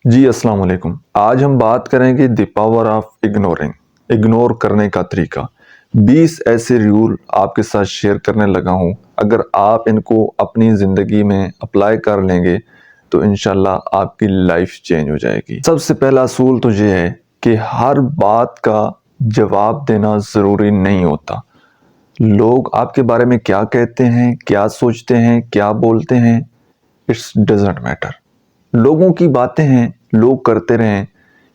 جی السلام علیکم۔ آج ہم بات کریں گے the power of ignoring, ignore کرنے کا طریقہ۔ 20 ایسے رول آپ کے ساتھ شیئر کرنے لگا ہوں، اگر آپ ان کو اپنی زندگی میں اپلائی کر لیں گے تو انشاءاللہ آپ کی لائف چینج ہو جائے گی۔ سب سے پہلا اصول تو یہ ہے کہ ہر بات کا جواب دینا ضروری نہیں ہوتا۔ لوگ آپ کے بارے میں کیا کہتے ہیں، کیا سوچتے ہیں، کیا بولتے ہیں، اٹس ڈزنٹ میٹر۔ لوگوں کی باتیں ہیں، لوگ کرتے رہیں،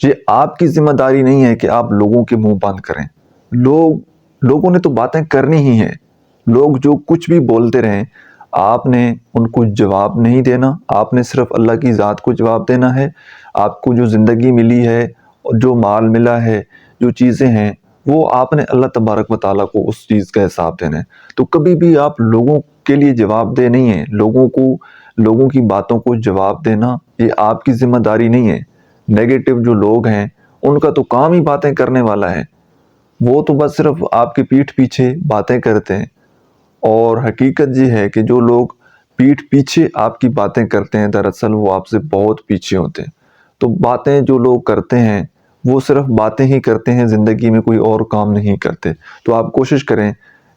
یہ آپ کی ذمہ داری نہیں ہے کہ آپ لوگوں کے منہ بند کریں۔ لوگوں نے تو باتیں کرنی ہی ہیں، لوگ جو کچھ بھی بولتے رہیں، آپ نے ان کو جواب نہیں دینا، آپ نے صرف اللہ کی ذات کو جواب دینا ہے۔ آپ کو جو زندگی ملی ہے اور جو مال ملا ہے، جو چیزیں ہیں، وہ آپ نے اللہ تبارک و تعالیٰ کو اس چیز کا حساب دینا ہے۔ تو کبھی بھی آپ لوگوں کے لیے جواب دہ نہیں ہیں، لوگوں کی باتوں کو جواب دینا یہ آپ کی ذمہ داری نہیں ہے۔ نیگیٹو جو لوگ ہیں ان کا تو کام ہی باتیں کرنے والا ہے، وہ تو بس صرف آپ کے پیٹھ پیچھے باتیں کرتے ہیں۔ اور حقیقت یہ ہے کہ جو لوگ پیٹھ پیچھے آپ کی باتیں کرتے ہیں دراصل وہ آپ سے بہت پیچھے ہوتے ہیں۔ تو باتیں جو لوگ کرتے ہیں وہ صرف باتیں ہی کرتے ہیں، زندگی میں کوئی اور کام نہیں کرتے۔ تو آپ کوشش کریں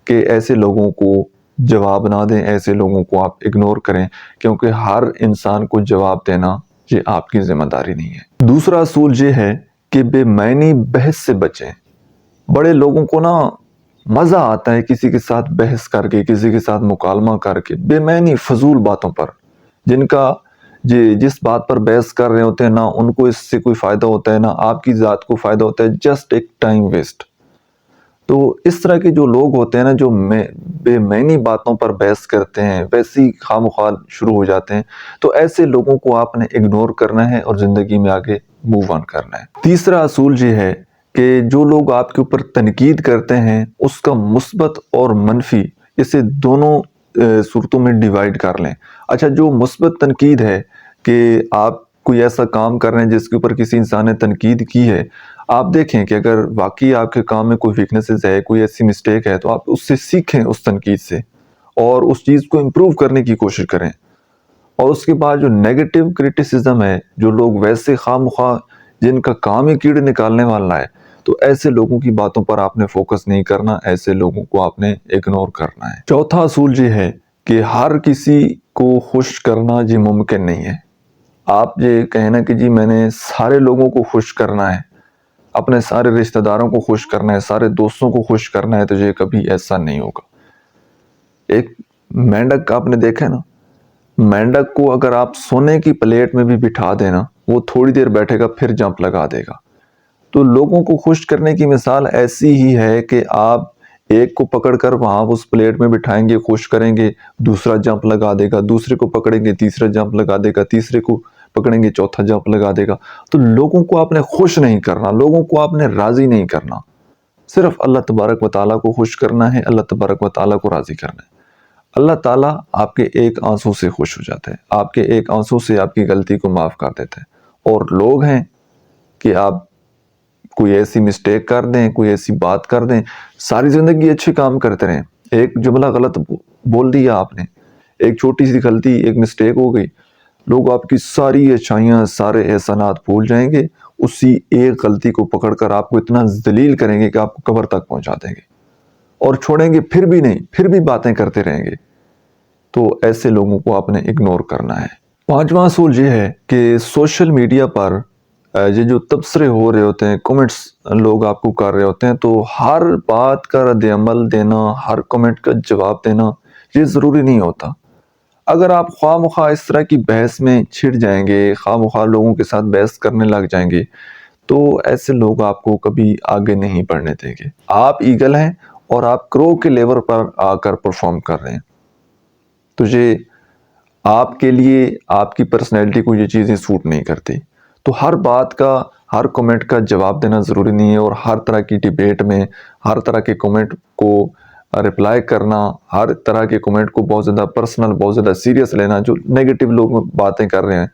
کہ ایسے لوگوں کو جواب نہ دیں، ایسے لوگوں کو آپ اگنور کریں، کیونکہ ہر انسان کو جواب دینا یہ آپ کی ذمہ داری نہیں ہے۔ دوسرا اصول یہ ہے کہ بے معنی بحث سے بچیں۔ بڑے لوگوں کو نا مزہ آتا ہے کسی کے ساتھ بحث کر کے، کسی کے ساتھ مکالمہ کر کے، بے معنی فضول باتوں پر، جس بات پر بحث کر رہے ہوتے ہیں نہ ان کو اس سے کوئی فائدہ ہوتا ہے نہ آپ کی ذات کو فائدہ ہوتا ہے، جسٹ ایک ٹائم ویسٹ۔ تو اس طرح کے جو لوگ ہوتے ہیں نا جو بے معنی باتوں پر بحث کرتے ہیں، ویسے ہی خواہ مخواہ شروع ہو جاتے ہیں، تو ایسے لوگوں کو آپ نے اگنور کرنا ہے اور زندگی میں آگے موو آن کرنا ہے۔ تیسرا اصول یہ ہے کہ جو لوگ آپ کے اوپر تنقید کرتے ہیں اس کا مثبت اور منفی اسے دونوں صورتوں میں ڈیوائیڈ کر لیں۔ اچھا، جو مثبت تنقید ہے کہ آپ کوئی ایسا کام کر رہے ہیں جس کے اوپر کسی انسان نے تنقید کی ہے، آپ دیکھیں کہ اگر واقعی آپ کے کام میں کوئی ویکنسز ہے، کوئی ایسی مسٹیک ہے، تو آپ اس سے سیکھیں، اس تنقید سے، اور اس چیز کو امپروو کرنے کی کوشش کریں۔ اور اس کے بعد جو نیگیٹو کرٹیسزم ہے، جو لوگ ویسے خواہ مخواہ جن کا کام ہی کیڑے نکالنے والا ہے، تو ایسے لوگوں کی باتوں پر آپ نے فوکس نہیں کرنا، ایسے لوگوں کو آپ نے اگنور کرنا ہے۔ چوتھا اصول یہ ہے کہ ہر کسی کو خوش کرنا یہ ممکن نہیں ہے۔ آپ یہ کہیں نا کہ جی میں نے سارے لوگوں کو خوش کرنا ہے، اپنے سارے رشتہ داروں کو خوش کرنا ہے، سارے دوستوں کو خوش کرنا ہے، تو یہ کبھی ایسا نہیں ہوگا۔ ایک مینڈک آپ نے دیکھا ہے نا، مینڈک کو اگر آپ سونے کی پلیٹ میں بھی بٹھا دینا، وہ تھوڑی دیر بیٹھے گا پھر جمپ لگا دے گا۔ تو لوگوں کو خوش کرنے کی مثال ایسی ہی ہے کہ آپ ایک کو پکڑ کر وہاں اس پلیٹ میں بٹھائیں گے، خوش کریں گے، دوسرا جمپ لگا دے گا، دوسرے کو پکڑیں گے، تیسرا جمپ لگا دے گا، تیسرے کو پکڑیں گے، چوتھا جمپ لگا دے گا۔ تو لوگوں کو آپ نے خوش نہیں کرنا، لوگوں کو آپ نے راضی نہیں کرنا، صرف اللہ تبارک و تعالیٰ کو خوش کرنا ہے، اللہ تبارک و تعالیٰ کو راضی کرنا ہے۔ اللہ تعالیٰ آپ کے ایک آنسو سے خوش ہو جاتا ہے، آپ کے ایک آنسو سے آپ کی غلطی کو معاف کر دیتا ہے۔ اور لوگ ہیں کہ آپ کوئی ایسی مسٹیک کر دیں، کوئی ایسی بات کر دیں، ساری زندگی اچھے کام کرتے رہیں، ایک جملہ غلط بول دیا آپ نے، ایک چھوٹی سی غلطی، ایک مسٹیک ہو گئی، لوگ آپ کی ساری اچھائیاں، سارے احسانات بھول جائیں گے، اسی ایک غلطی کو پکڑ کر آپ کو اتنا ذلیل کریں گے کہ آپ کو قبر تک پہنچا دیں گے، اور چھوڑیں گے پھر بھی نہیں، پھر بھی باتیں کرتے رہیں گے۔ تو ایسے لوگوں کو آپ نے اگنور کرنا ہے۔ پانچواں اصول یہ ہے کہ سوشل میڈیا پر یہ جو تبصرے ہو رہے ہوتے ہیں، کمنٹس لوگ آپ کو کر رہے ہوتے ہیں، تو ہر بات کا رد عمل دینا، ہر کمنٹ کا جواب دینا یہ ضروری نہیں ہوتا۔ اگر آپ خواہ مخواہ اس طرح کی بحث میں چھڑ جائیں گے، خواہ مخواہ لوگوں کے ساتھ بحث کرنے لگ جائیں گے، تو ایسے لوگ آپ کو کبھی آگے نہیں بڑھنے دیں گے۔ آپ ایگل ہیں اور آپ کرو کے لیول پر آ کر پرفارم کر رہے ہیں، تو یہ آپ کے لیے، آپ کی پرسنالٹی کو یہ چیزیں سوٹ نہیں کرتی۔ تو ہر بات کا، ہر کمنٹ کا جواب دینا ضروری نہیں ہے، اور ہر طرح کی ڈیبیٹ میں ہر طرح کے کمنٹ کو رپلائی کرنا، ہر طرح کے کمنٹ کو بہت زیادہ پرسنل، بہت زیادہ سیریس لینا، جو نیگیٹو لوگ باتیں کر رہے ہیں،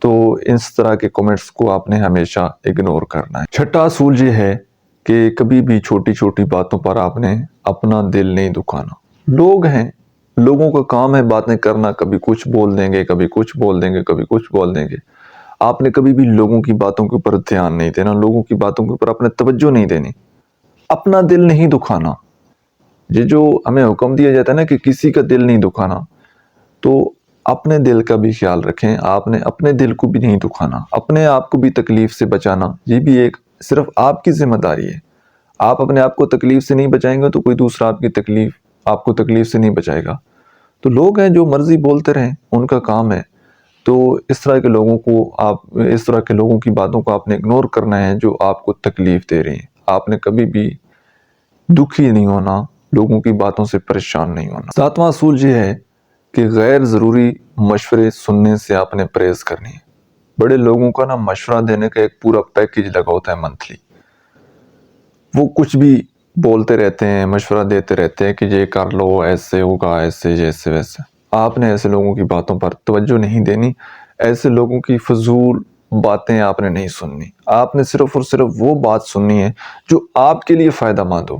تو اس طرح کے کمنٹس کو آپ نے ہمیشہ اگنور کرنا ہے۔ چھٹا اصول یہ ہے کہ کبھی بھی چھوٹی چھوٹی باتوں پر آپ نے اپنا دل نہیں دکھانا۔ لوگ ہیں، لوگوں کا کام ہے باتیں کرنا، کبھی کچھ بول دیں گے، کبھی کچھ بول دیں گے، کبھی کچھ بول دیں گے۔ آپ نے کبھی بھی لوگوں کی باتوں کے اوپر دھیان نہیں دینا، لوگوں کی باتوں کے اوپر اپنے توجہ نہیں دینی، اپنا دل نہیں دکھانا۔ یہ جو ہمیں حکم دیا جاتا ہے نا کہ کسی کا دل نہیں دکھانا، تو اپنے دل کا بھی خیال رکھیں، آپ نے اپنے دل کو بھی نہیں دکھانا، اپنے آپ کو بھی تکلیف سے بچانا، یہ بھی ایک صرف آپ کی ذمہ داری ہے۔ آپ اپنے آپ کو تکلیف سے نہیں بچائیں گے تو کوئی دوسرا آپ کو تکلیف سے نہیں بچائے گا۔ تو لوگ ہیں جو مرضی بولتے رہیں، ان کا کام ہے۔ تو اس طرح کے لوگوں کی باتوں کو آپ نے اگنور کرنا ہے جو آپ کو تکلیف دے رہی ہیں۔ آپ نے کبھی بھی دکھی نہیں ہونا، لوگوں کی باتوں سے پریشان نہیں ہونا۔ ساتواں اصول یہ ہے کہ غیر ضروری مشورے سننے سے آپ نے پرہیز کرنی ہے۔ بڑے لوگوں کا نا مشورہ دینے کا ایک پورا پیکیج لگا ہوتا ہے منتھلی، وہ کچھ بھی بولتے رہتے ہیں، مشورہ دیتے رہتے ہیں کہ یہ کر لو، ایسے ہوگا، ایسے جیسے ویسے۔ آپ نے ایسے لوگوں کی باتوں پر توجہ نہیں دینی، ایسے لوگوں کی فضول باتیں آپ نے نہیں سننی۔ آپ نے صرف اور صرف وہ بات سننی ہے جو آپ کے لیے فائدہ مند ہو۔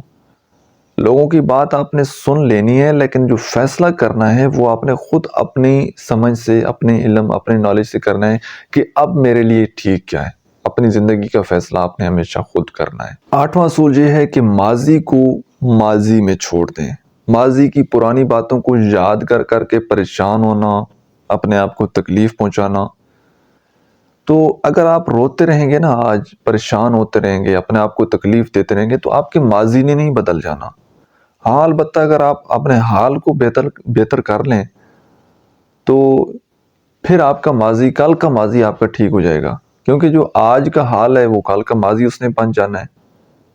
لوگوں کی بات آپ نے سن لینی ہے، لیکن جو فیصلہ کرنا ہے وہ آپ نے خود اپنی سمجھ سے، اپنے علم، اپنے نالج سے کرنا ہے کہ اب میرے لیے ٹھیک کیا ہے۔ اپنی زندگی کا فیصلہ آپ نے ہمیشہ خود کرنا ہے۔ آٹھواں اصول یہ ہے کہ ماضی کو ماضی میں چھوڑ دیں۔ ماضی کی پرانی باتوں کو یاد کر کر کے پریشان ہونا، اپنے آپ کو تکلیف پہنچانا، تو اگر آپ روتے رہیں گے نا، آج پریشان ہوتے رہیں گے، اپنے آپ کو تکلیف دیتے رہیں گے، تو آپ کے ماضی نے نہیں بدل جانا۔ ہاں، البتہ اگر آپ اپنے حال کو بہتر کر لیں تو پھر آپ کا ماضی، کل کا ماضی آپ کا ٹھیک ہو جائے گا، کیونکہ جو آج کا حال ہے وہ کل کا ماضی اس نے بن جانا ہے۔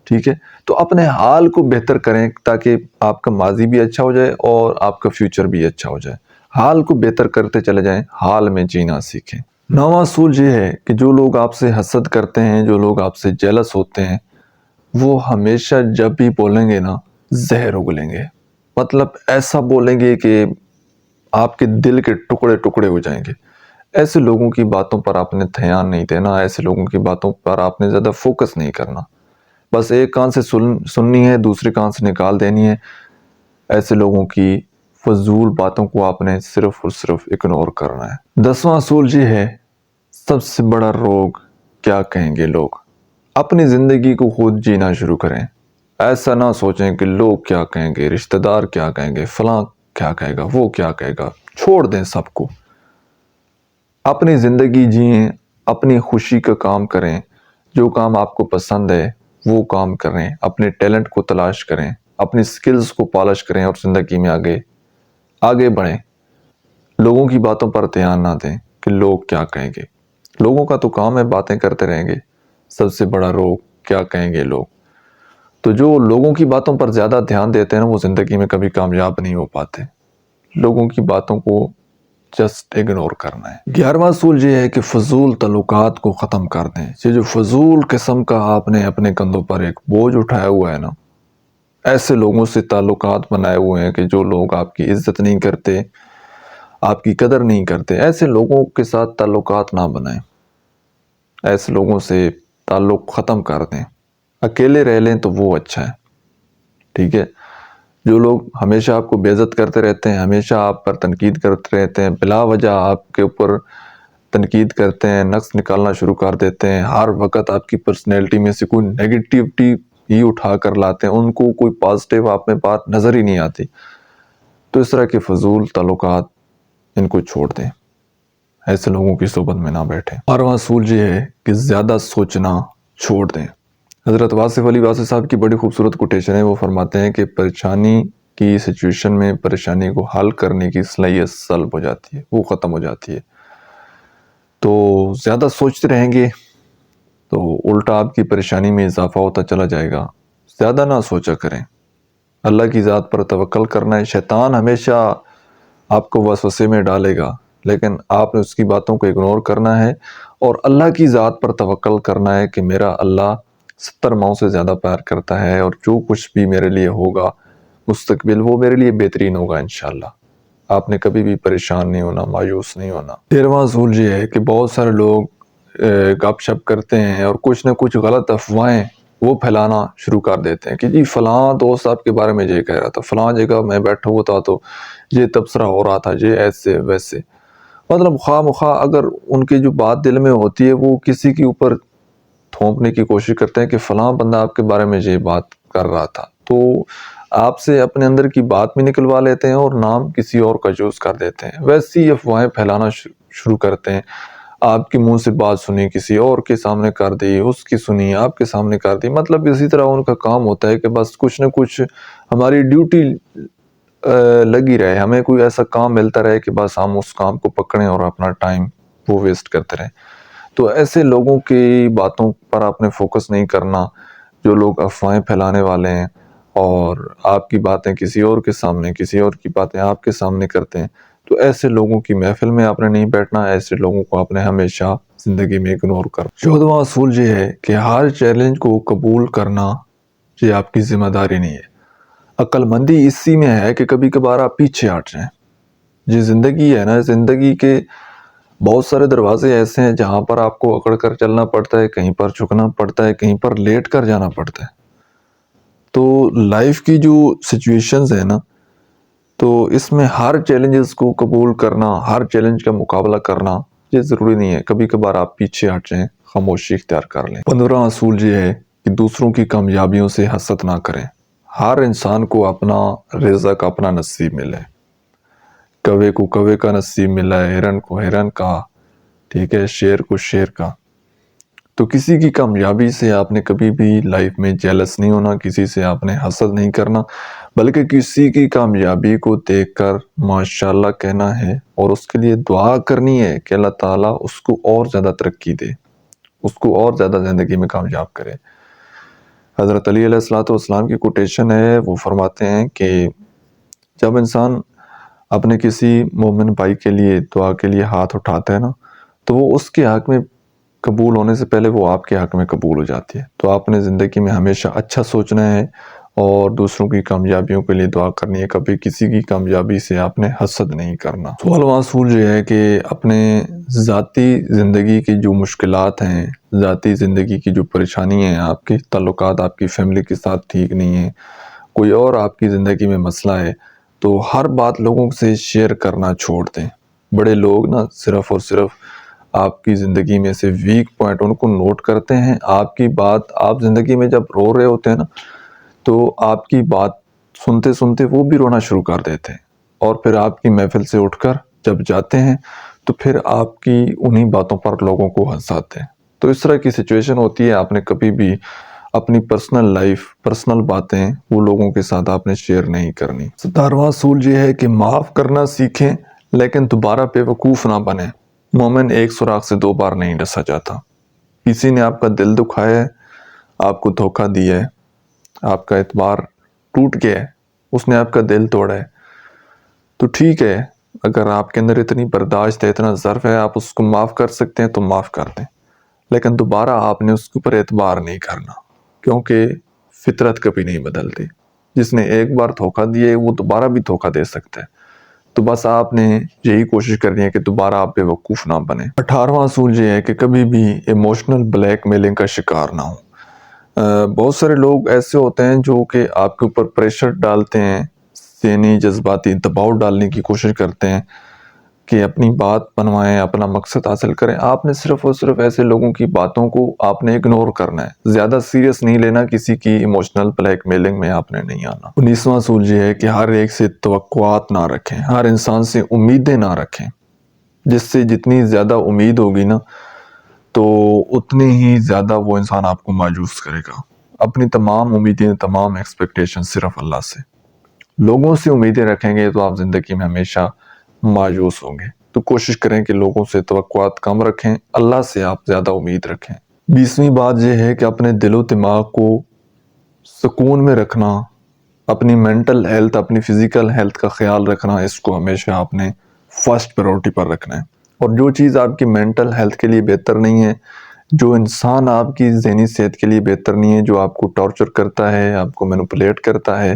ٹھیک ہے، تو اپنے حال کو بہتر کریں تاکہ آپ کا ماضی بھی اچھا ہو جائے اور آپ کا فیوچر بھی اچھا ہو جائے۔ حال کو بہتر کرتے چلے جائیں، حال میں جینا سیکھیں۔ نواں اصول یہ ہے کہ جو لوگ آپ سے حسد کرتے ہیں، جو لوگ آپ سے جیلس ہوتے ہیں، وہ ہمیشہ جب بھی بولیں گے نا زہر اگلیں گے۔ مطلب ایسا بولیں گے کہ آپ کے دل کے ٹکڑے ٹکڑے ہو جائیں گے۔ ایسے لوگوں کی باتوں پر آپ نے دھیان نہیں دینا، ایسے لوگوں کی باتوں پر آپ نے زیادہ فوکس نہیں کرنا۔ بس ایک کان سے سننی ہے، دوسرے کان سے نکال دینی ہے۔ ایسے لوگوں کی فضول باتوں کو آپ نے صرف اور صرف اگنور کرنا ہے۔ 10واں اصول یہ ہے، سب سے بڑا روگ کیا کہیں گے لوگ۔ اپنی زندگی کو خود جینا شروع کریں۔ ایسا نہ سوچیں کہ لوگ کیا کہیں گے، رشتہ دار کیا کہیں گے، فلاں کیا کہے گا، وہ کیا کہے گا۔ چھوڑ دیں سب کو، اپنی زندگی جئیں، اپنی خوشی کا کام کریں، جو کام آپ کو پسند ہے وہ کام کریں، اپنے ٹیلنٹ کو تلاش کریں، اپنی سکلز کو پالش کریں اور زندگی میں آگے بڑھیں۔ لوگوں کی باتوں پر دھیان نہ دیں کہ لوگ کیا کہیں گے۔ لوگوں کا تو کام ہے باتیں کرتے رہیں گے۔ سب سے بڑا روگ کیا کہیں گے لوگ۔ تو جو لوگوں کی باتوں پر زیادہ دھیان دیتے ہیں وہ زندگی میں کبھی کامیاب نہیں ہو پاتے۔ لوگوں کی باتوں کو جسٹ اگنور کرنا ہے۔ 11واں اصول یہ ہے کہ فضول تعلقات کو ختم کر دیں۔ یہ جو فضول قسم کا آپ نے اپنے کندھوں پر ایک بوجھ اٹھایا ہوا ہے نا، ایسے لوگوں سے تعلقات بنائے ہوئے ہیں کہ جو لوگ آپ کی عزت نہیں کرتے، آپ کی قدر نہیں کرتے، ایسے لوگوں کے ساتھ تعلقات نہ بنائیں۔ ایسے لوگوں سے تعلق ختم کر دیں، اکیلے رہ لیں تو وہ اچھا ہے۔ ٹھیک ہے، جو لوگ ہمیشہ آپ کو بے عزت کرتے رہتے ہیں، ہمیشہ آپ پر تنقید کرتے رہتے ہیں، بلا وجہ آپ کے اوپر تنقید کرتے ہیں، نقص نکالنا شروع کر دیتے ہیں، ہر وقت آپ کی پرسنالٹی میں سے کوئی نیگیٹیوٹی ہی اٹھا کر لاتے ہیں، ان کو کوئی پازیٹیو آپ میں بات نظر ہی نہیں آتی، تو اس طرح کے فضول تعلقات ان کو چھوڑ دیں، ایسے لوگوں کی صحبت میں نہ بیٹھیں۔ 12واں اصول یہ ہے کہ زیادہ سوچنا چھوڑ دیں۔ حضرت واصف علی واصف صاحب کی بڑی خوبصورت کوٹیشن ہے، وہ فرماتے ہیں کہ پریشانی کی سچویشن میں پریشانی کو حل کرنے کی صلاحیت سلب ہو جاتی ہے، وہ ختم ہو جاتی ہے۔ تو زیادہ سوچتے رہیں گے تو الٹا آپ کی پریشانی میں اضافہ ہوتا چلا جائے گا۔ زیادہ نہ سوچا کریں، اللہ کی ذات پر توکل کرنا ہے۔ شیطان ہمیشہ آپ کو وسوسے میں ڈالے گا، لیکن آپ نے اس کی باتوں کو اگنور کرنا ہے اور اللہ کی ذات پر توکل کرنا ہے کہ میرا اللہ 70 ماؤں سے زیادہ پیار کرتا ہے، اور جو کچھ بھی میرے لیے ہوگا مستقبل وہ میرے لیے بہترین ہوگا انشاءاللہ۔ آپ نے کبھی بھی پریشان نہیں ہونا، مایوس نہیں ہونا۔ 13واں اصول یہ ہے کہ بہت سارے لوگ گپ شپ کرتے ہیں اور کچھ نہ کچھ غلط افواہیں وہ پھیلانا شروع کر دیتے ہیں کہ جی فلاں دوست آپ کے بارے میں یہ کہہ رہا تھا، فلاں جگہ میں بیٹھا ہوا تھا تو یہ تبصرہ ہو رہا تھا، یہ ایسے ویسے۔ مطلب خواہ مخواہ اگر ان کی جو بات دل میں ہوتی ہے وہ کسی کے اوپر تھوپنے کی کوشش کرتے ہیں کہ فلاں بندہ آپ کے بارے میں یہ بات کر رہا تھا، تو آپ سے اپنے اندر کی بات بھی نکلوا لیتے ہیں اور نام کسی اور کا چوز کر دیتے ہیں، ویسی افواہیں پھیلانا شروع کرتے ہیں۔ آپ کے منہ سے بات سنی کسی اور کے سامنے کر دی، اس کی سنی آپ کے سامنے کر دی، مطلب اسی طرح ان کا کام ہوتا ہے کہ بس کچھ نہ کچھ ہماری ڈیوٹی لگی رہے، ہمیں کوئی ایسا کام ملتا رہے کہ بس ہم اس کام کو پکڑیں اور اپنا ٹائم وہ ویسٹ کرتے رہیں۔ تو ایسے لوگوں کی باتوں پر آپ نے فوکس نہیں کرنا، جو لوگ افواہیں پھیلانے والے ہیں اور آپ کی باتیں کسی اور کے سامنے، کسی اور کی باتیں آپ کے سامنے کرتے ہیں، تو ایسے لوگوں کی محفل میں آپ نے نہیں بیٹھنا، ایسے لوگوں کو آپ نے ہمیشہ زندگی میں اگنور کرنا۔ چودھواں اصول یہ ہے کہ ہر چیلنج کو قبول کرنا یہ آپ کی ذمہ داری نہیں ہے، عقل مندی اسی میں ہے کہ کبھی کبھار آپ پیچھے ہٹ جائیں۔ یہ زندگی ہے نا، زندگی کے بہت سارے دروازے ایسے ہیں جہاں پر آپ کو اکڑ کر چلنا پڑتا ہے، کہیں پر جھکنا پڑتا ہے، کہیں پر لیٹ کر جانا پڑتا ہے۔ تو لائف کی جو سچویشنز ہیں نا، تو اس میں ہر چیلنجز کو قبول کرنا، ہر چیلنج کا مقابلہ کرنا یہ ضروری نہیں ہے، کبھی کبھار آپ پیچھے ہٹ جائیں، خاموشی اختیار کر لیں۔ 15واں اصول یہ ہے کہ دوسروں کی کامیابیوں سے حسد نہ کریں۔ ہر انسان کو اپنا رزق، اپنا نصیب ملے، کوے کو کوے کا نصیب ملا ہے، ہرن کو ہرن کا، ٹھیک ہے، شیر کو شیر کا۔ تو کسی کی کامیابی سے آپ نے کبھی بھی لائف میں جیلس نہیں ہونا، کسی سے آپ نے حسد نہیں کرنا، بلکہ کسی کی کامیابی کو دیکھ کر ماشاءاللہ کہنا ہے اور اس کے لیے دعا کرنی ہے کہ اللہ تعالیٰ اس کو اور زیادہ ترقی دے، اس کو اور زیادہ زندگی میں کامیاب کرے۔ حضرت علی علیہ السلام کی کوٹیشن ہے، وہ فرماتے ہیں کہ جب انسان اپنے کسی مومن بھائی کے لیے دعا کے لیے ہاتھ اٹھاتا ہے نا، تو وہ اس کے حق میں قبول ہونے سے پہلے وہ آپ کے حق میں قبول ہو جاتی ہے۔ تو آپ نے زندگی میں ہمیشہ اچھا سوچنا ہے اور دوسروں کی کامیابیوں کے لیے دعا کرنی ہے، کبھی کسی کی کامیابی سے آپ نے حسد نہیں کرنا۔ 16واں اصول یہ ہے کہ اپنے ذاتی زندگی کی جو مشکلات ہیں، ذاتی زندگی کی جو پریشانی ہیں، آپ کے تعلقات آپ کی فیملی کے ساتھ ٹھیک نہیں ہیں، کوئی اور آپ کی زندگی میں مسئلہ ہے، تو ہر بات لوگوں سے شیئر کرنا چھوڑ دیں۔ بڑے لوگ نا صرف اور صرف آپ کی زندگی میں سے ویک پوائنٹ ان کو نوٹ کرتے ہیں، آپ کی بات، آپ زندگی میں جب رو رہے ہوتے ہیں نا، تو آپ کی بات سنتے سنتے وہ بھی رونا شروع کر دیتے ہیں، اور پھر آپ کی محفل سے اٹھ کر جب جاتے ہیں تو پھر آپ کی انہی باتوں پر لوگوں کو ہنساتے ہیں۔ تو اس طرح کی سچویشن ہوتی ہے، آپ نے کبھی بھی اپنی پرسنل لائف، پرسنل باتیں وہ لوگوں کے ساتھ آپ نے شیئر نہیں کرنی۔ 17واں اصول یہ ہے کہ معاف کرنا سیکھیں لیکن دوبارہ بے وقوف نہ بنیں۔ مومن ایک سوراخ سے 2 بار نہیں ڈسا جاتا۔ کسی نے آپ کا دل دکھایا ہے، آپ کو دھوکہ دیا ہے، آپ کا اعتبار ٹوٹ گیا ہے، اس نے آپ کا دل توڑا ہے، تو ٹھیک ہے، اگر آپ کے اندر اتنی برداشت ہے، اتنا ظرف ہے، آپ اس کو معاف کر سکتے ہیں تو معاف کر دیں، لیکن دوبارہ آپ نے اس کے اوپر اعتبار نہیں کرنا، کیونکہ فطرت کبھی نہیں بدلتی۔ جس نے ایک بار دھوکہ دیا ہے وہ دوبارہ بھی دھوکہ دے سکتا ہے، تو بس آپ نے یہی کوشش کرنی ہے کہ دوبارہ آپ بے وقوف نہ بنیں۔ 18واں اصول یہ ہے کہ کبھی بھی ایموشنل بلیک میلنگ کا شکار نہ ہوں۔ بہت سارے لوگ ایسے ہوتے ہیں جو کہ آپ کے اوپر پریشر ڈالتے ہیں، ذہنی جذباتی دباؤ ڈالنے کی کوشش کرتے ہیں کہ اپنی بات بنوائیں، اپنا مقصد حاصل کریں۔ آپ نے صرف اور صرف ایسے لوگوں کی باتوں کو آپ نے اگنور کرنا ہے، زیادہ سیریس نہیں لینا، کسی کی ایموشنل بلیک میلنگ میں آپ نے نہیں آنا۔ 19واں اصول یہ ہے کہ ہر ایک سے توقعات نہ رکھیں، ہر انسان سے امیدیں نہ رکھیں۔ جس سے جتنی زیادہ امید ہوگی نا، تو اتنی ہی زیادہ وہ انسان آپ کو مایوس کرے گا۔ اپنی تمام امیدیں، تمام ایکسپیکٹیشن صرف اللہ سے۔ لوگوں سے امیدیں رکھیں گے تو آپ زندگی میں ہمیشہ مایوس ہوں گے۔ تو کوشش کریں کہ لوگوں سے توقعات کم رکھیں، اللہ سے آپ زیادہ امید رکھیں۔ 20ویں بات یہ ہے کہ اپنے دل و دماغ کو سکون میں رکھنا، اپنی مینٹل ہیلتھ، اپنی فزیکل ہیلتھ کا خیال رکھنا، اس کو ہمیشہ آپ نے فرسٹ پرائیورٹی پر رکھنا ہے۔ اور جو چیز آپ کی مینٹل ہیلتھ کے لیے بہتر نہیں ہے، جو انسان آپ کی ذہنی صحت کے لیے بہتر نہیں ہے، جو آپ کو ٹارچر کرتا ہے، آپ کو مینپولیٹ کرتا ہے،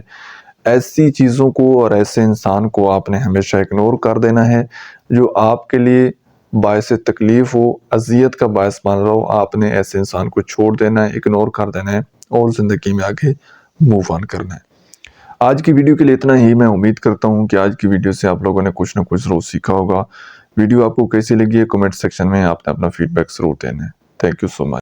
ایسی چیزوں کو اور ایسے انسان کو آپ نے ہمیشہ اگنور کر دینا ہے۔ جو آپ کے لیے باعث تکلیف ہو، اذیت کا باعث بن رہا ہو، آپ نے ایسے انسان کو چھوڑ دینا ہے، اگنور کر دینا ہے اور زندگی میں آگے موو آن کرنا ہے۔ آج کی ویڈیو کے لیے اتنا ہی۔ میں امید کرتا ہوں کہ آج کی ویڈیو سے آپ لوگوں نے کچھ نہ کچھ ضرور سیکھا ہوگا۔ ویڈیو آپ کو کیسی لگی ہے کمنٹ سیکشن میں آپ نے اپنا فیڈ بیک ضرور دینا ہے. Thank you so much.